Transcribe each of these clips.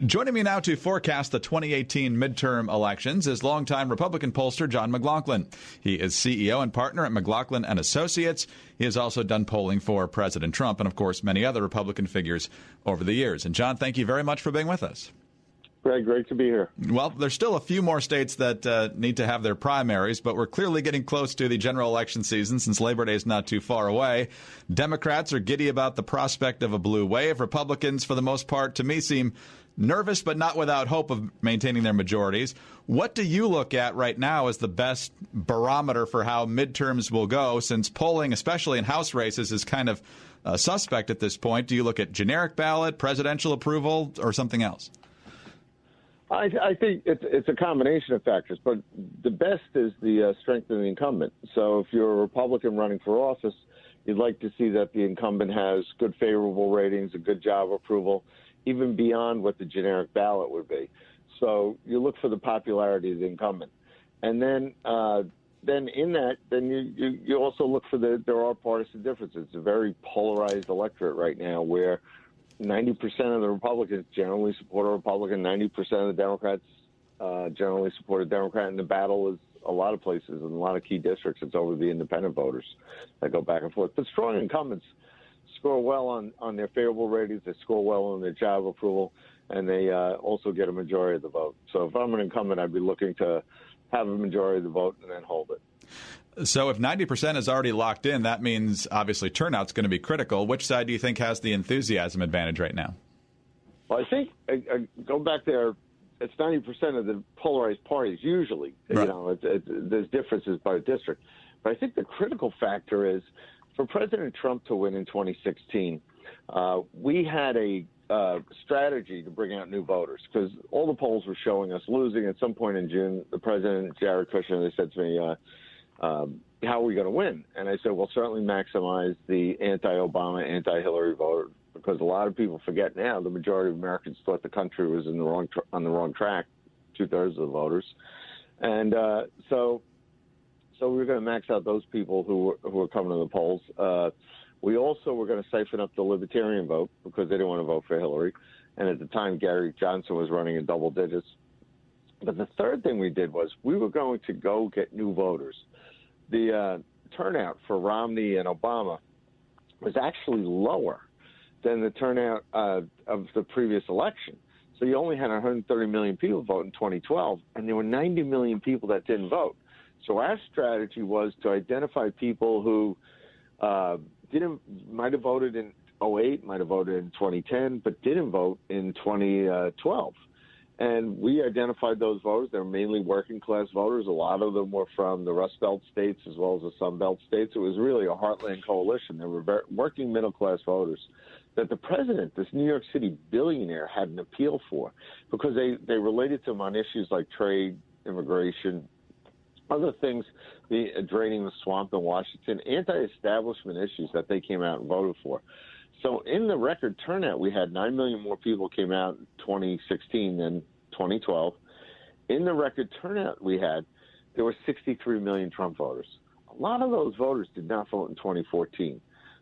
Joining me now to forecast the 2018 midterm elections is longtime Republican pollster John McLaughlin. He is CEO and partner at McLaughlin and Associates. He has also done polling for President Trump and, of course, many other Republican figures over the years. And, John, thank you very much for being with us. Greg, great to be here. Well, there's still a few more states that need to have their primaries, but we're clearly getting close to the general election season since Labor Day is not too far away. Democrats are giddy about the prospect of a blue wave. Republicans, for the most part, to me, seem nervous but not without hope of maintaining their majorities. What do you look at right now as the best barometer for how midterms will go, since polling, especially in House races, is kind of suspect at this point? Do you look at generic ballot, presidential approval, or something else? I think it's a combination of factors, but the best is the strength of the incumbent. So if you're a Republican running for office, you'd like to see that the incumbent has good favorable ratings, a good job approval, even beyond what the generic ballot would be. So you look for the popularity of the incumbent. And then in that, you also look for there are partisan differences. It's a very polarized electorate right now where 90% of the Republicans generally support a Republican, 90% of the Democrats generally support a Democrat, and the battle is a lot of places in a lot of key districts. It's over the independent voters that go back and forth. But strong incumbents score well on their favorable ratings, they score well on their job approval, and they also get a majority of the vote. So if I'm an incumbent, I'd be looking to have a majority of the vote and then hold it. So if 90% is already locked in, that means obviously turnout's going to be critical. Which side do you think has the enthusiasm advantage right now? Well, I think, go back there, it's 90% of the polarized parties usually. Right. You know, there's differences by district. But I think the critical factor is for President Trump to win in 2016, we had a strategy to bring out new voters because all the polls were showing us losing. At some point in June, the president, Jared Kushner, they said to me, how are we going to win? And I said, well, certainly maximize the anti-Obama, anti-Hillary voter, because a lot of people forget now the majority of Americans thought the country was on the wrong track, 2/3 of the voters. And so we were going to max out those people who were coming to the polls. We also were going to siphon up the Libertarian vote because they didn't want to vote for Hillary. And at the time, Gary Johnson was running in double digits. But the third thing we did was we were going to go get new voters. The turnout for Romney and Obama was actually lower than the turnout of the previous election. So you only had 130 million people vote in 2012, and there were 90 million people that didn't vote. So our strategy was to identify people who might have voted in 2008, might have voted in 2010, but didn't vote in 2012. And we identified those voters. They're mainly working-class voters. A lot of them were from the Rust Belt states as well as the Sun Belt states. It was really a heartland coalition. They were working middle-class voters that the president, this New York City billionaire, had an appeal for because they related to him on issues like trade, immigration, other things, draining the swamp in Washington, anti-establishment issues that they came out and voted for. So in the record turnout, we had 9 million more people came out in 2016 than 2012. In the record turnout we had, there were 63 million Trump voters. A lot of those voters did not vote in 2014.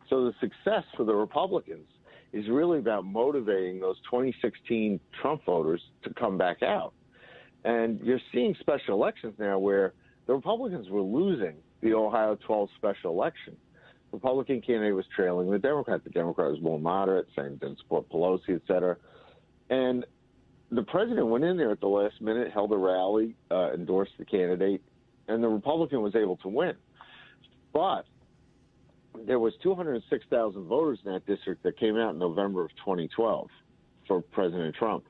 So the success for the Republicans is really about motivating those 2016 Trump voters to come back out. And you're seeing special elections now where the Republicans were losing the Ohio 12 special election. Republican candidate was trailing the Democrat. The Democrat was more moderate, saying didn't support Pelosi, et cetera. And the president went in there at the last minute, held a rally, endorsed the candidate, and the Republican was able to win. But there was 206,000 voters in that district that came out in November of 2012 for President Trump.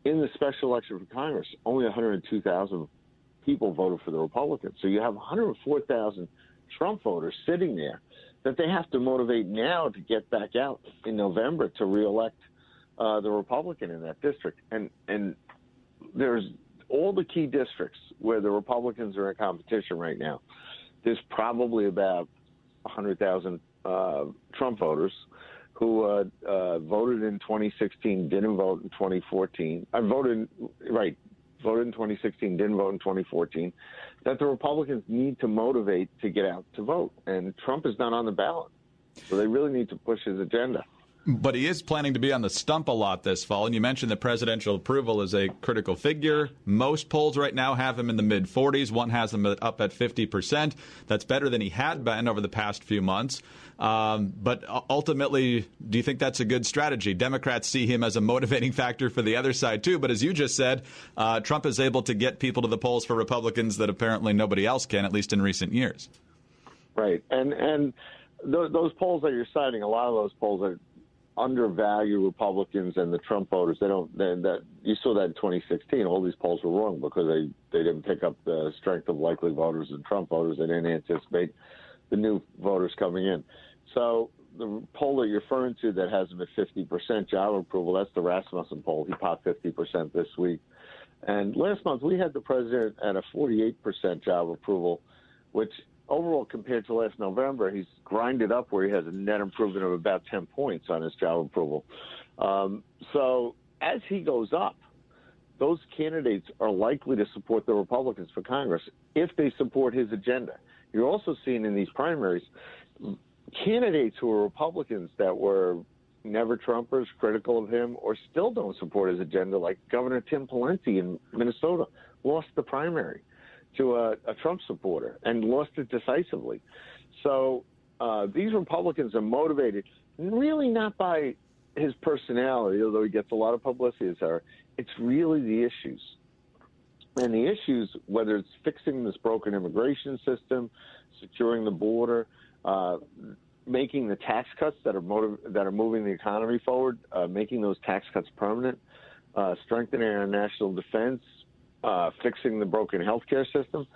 In the special election for Congress, only 102,000 people voted for the Republicans. So you have 104,000 Trump voters sitting there that they have to motivate now to get back out in November to reelect the Republican in that district. And there's all the key districts where the Republicans are in competition right now. There's probably about 100,000 Trump voters who voted in 2016, didn't vote in 2014. Voted in 2016, didn't vote in 2014, that the Republicans need to motivate to get out to vote. And Trump is not on the ballot. So they really need to push his agenda. But he is planning to be on the stump a lot this fall. And you mentioned that presidential approval is a critical figure. Most polls right now have him in the mid-40s. One has him up at 50%. That's better than he had been over the past few months. But ultimately, do you think that's a good strategy? Democrats see him as a motivating factor for the other side, too. But as you just said, Trump is able to get people to the polls for Republicans that apparently nobody else can, at least in recent years. Right. And those polls that you're citing, a lot of those polls are undervalue Republicans and the Trump voters. You saw that in 2016. All these polls were wrong because they didn't pick up the strength of likely voters and Trump voters. They didn't anticipate the new voters coming in. So the poll that you're referring to that has him at 50% job approval, that's the Rasmussen poll. He popped 50% this week. And last month we had the president at a 48% job approval, which overall, compared to last November, he's grinded up where he has a net improvement of about 10 points on his job approval. So as he goes up, those candidates are likely to support the Republicans for Congress if they support his agenda. You're also seeing in these primaries candidates who are Republicans that were never Trumpers, critical of him, or still don't support his agenda, like Governor Tim Pawlenty in Minnesota, lost the primary to a Trump supporter and lost it decisively. So these Republicans are motivated really not by his personality, although he gets a lot of publicity, it's really the issues. And the issues, whether it's fixing this broken immigration system, securing the border, making the tax cuts that are moving the economy forward, making those tax cuts permanent, strengthening our national defense, fixing the broken healthcare system.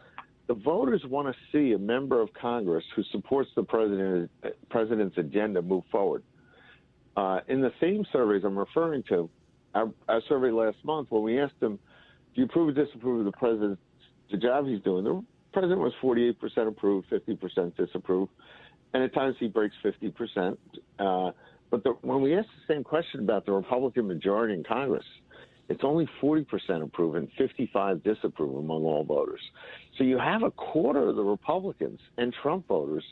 The voters want to see a member of Congress who supports the president's agenda move forward. In the same surveys I'm referring to, our survey last month, when we asked them, do you approve or disapprove of the job he's doing, the president was 48% approved, 50% disapprove, and at times he breaks 50%. But when we asked the same question about the Republican majority in Congress, it's only 40% approve and 55% disapprove among all voters. So you have a quarter of the Republicans and Trump voters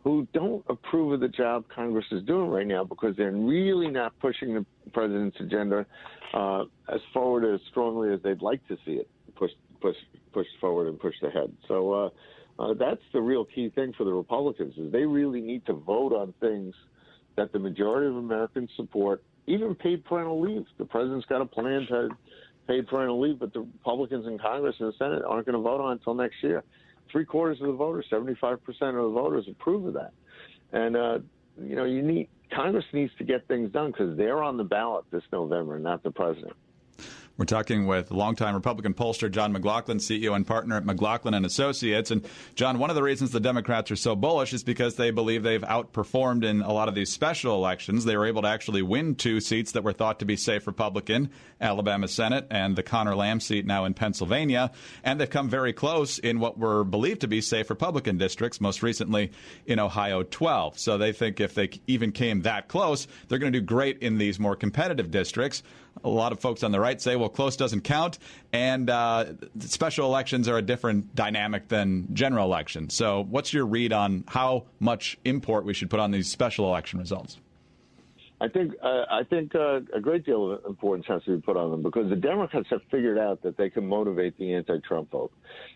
who don't approve of the job Congress is doing right now because they're really not pushing the president's agenda as forward as strongly as they'd like to see it pushed forward and pushed ahead. So that's the real key thing for the Republicans is they really need to vote on things that the majority of Americans support. Even paid parental leave. The president's got a plan to paid parental leave, but the Republicans in Congress and the Senate aren't going to vote on it until next year. 3/4 of the voters, 75% of the voters approve of that. And, Congress needs to get things done because they're on the ballot this November, not the president. We're talking with longtime Republican pollster John McLaughlin, CEO and partner at McLaughlin and Associates. And, John, one of the reasons the Democrats are so bullish is because they believe they've outperformed in a lot of these special elections. They were able to actually win 2 seats that were thought to be safe Republican, Alabama Senate and the Connor Lamb seat now in Pennsylvania. And they've come very close in what were believed to be safe Republican districts, most recently in Ohio 12. So they think if they even came that close, they're going to do great in these more competitive districts. A lot of folks on the right say, well, close doesn't count, and special elections are a different dynamic than general elections. So what's your read on how much import we should put on these special election results? I think a great deal of importance has to be put on them because the Democrats have figured out that they can motivate the anti-Trump vote.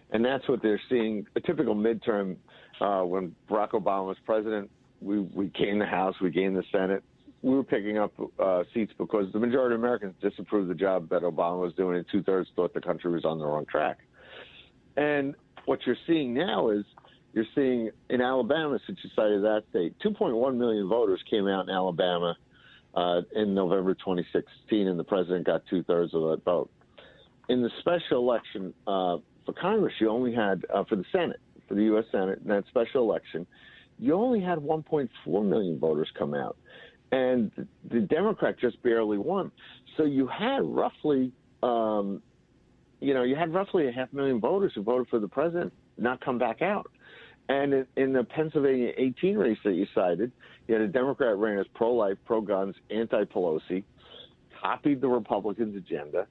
And that's what they're seeing. A typical midterm, when Barack Obama was president, we gained the House, we gained the Senate. We were picking up seats because the majority of Americans disapproved the job that Obama was doing, and 2/3 thought the country was on the wrong track. And what you're seeing now is you're seeing in Alabama, since you cited that state, 2.1 million voters came out in Alabama in November 2016, and the president got 2/3 of that vote. In the special election for Congress, you only had, for the Senate, for the U.S. Senate, in that special election, you only had 1.4 million voters come out. And the Democrat just barely won. So you had roughly, you had roughly 500,000 voters who voted for the president not come back out. And in the Pennsylvania 18 race that you cited, you had a Democrat ran as pro-life, pro-guns, anti-Pelosi, copied the Republicans' agenda,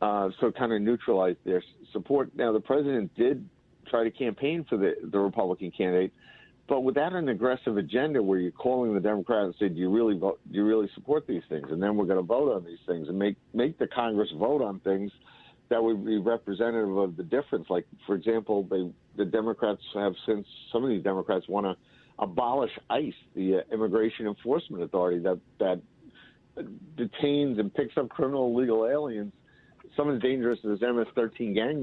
so kind of neutralized their support. Now, the president did try to campaign for the Republican candidate, but without an aggressive agenda where you're calling the Democrats and say, do you really vote? Do you really support these things? And then we're going to vote on these things and make the Congress vote on things that would be representative of the difference. Like, for example, the Democrats have, since some of these Democrats want to abolish ICE, the Immigration Enforcement Authority that detains and picks up criminal illegal aliens, some as dangerous as MS-13 gang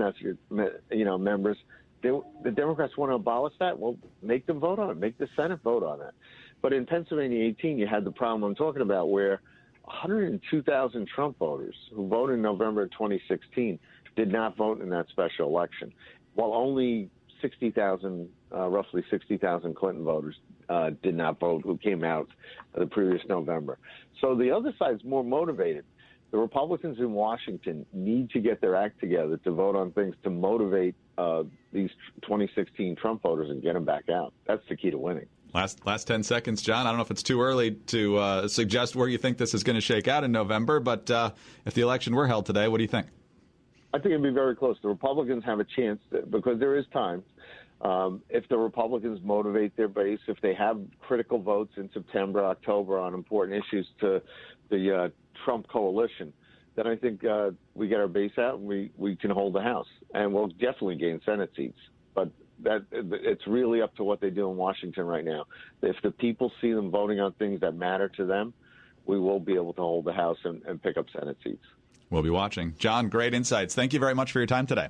members. The Democrats want to abolish that. Well, make them vote on it. Make the Senate vote on it. But in Pennsylvania 18, you had the problem I'm talking about, where 102,000 Trump voters who voted in November of 2016 did not vote in that special election, while only 60,000, roughly 60,000 Clinton voters did not vote who came out the previous November. So the other side's more motivated. The Republicans in Washington need to get their act together to vote on things to motivate these 2016 Trump voters and get them back out. That's the key to winning. Last 10 seconds, John. I don't know if it's too early to suggest where you think this is going to shake out in November, but if the election were held today, what do you think? I think it'd be very close. The Republicans have a chance because there is time. If the Republicans motivate their base, if they have critical votes in September, October on important issues to the Trump coalition, then I think we get our base out and we can hold the House. And we'll definitely gain Senate seats. But it's really up to what they do in Washington right now. If the people see them voting on things that matter to them, we will be able to hold the House and pick up Senate seats. We'll be watching. John, great insights. Thank you very much for your time today.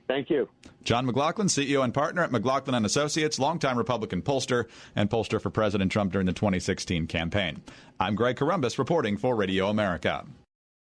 Thank you. John McLaughlin, CEO and partner at McLaughlin and Associates, longtime Republican pollster, and pollster for President Trump during the 2016 campaign. I'm Greg Columbus reporting for Radio America.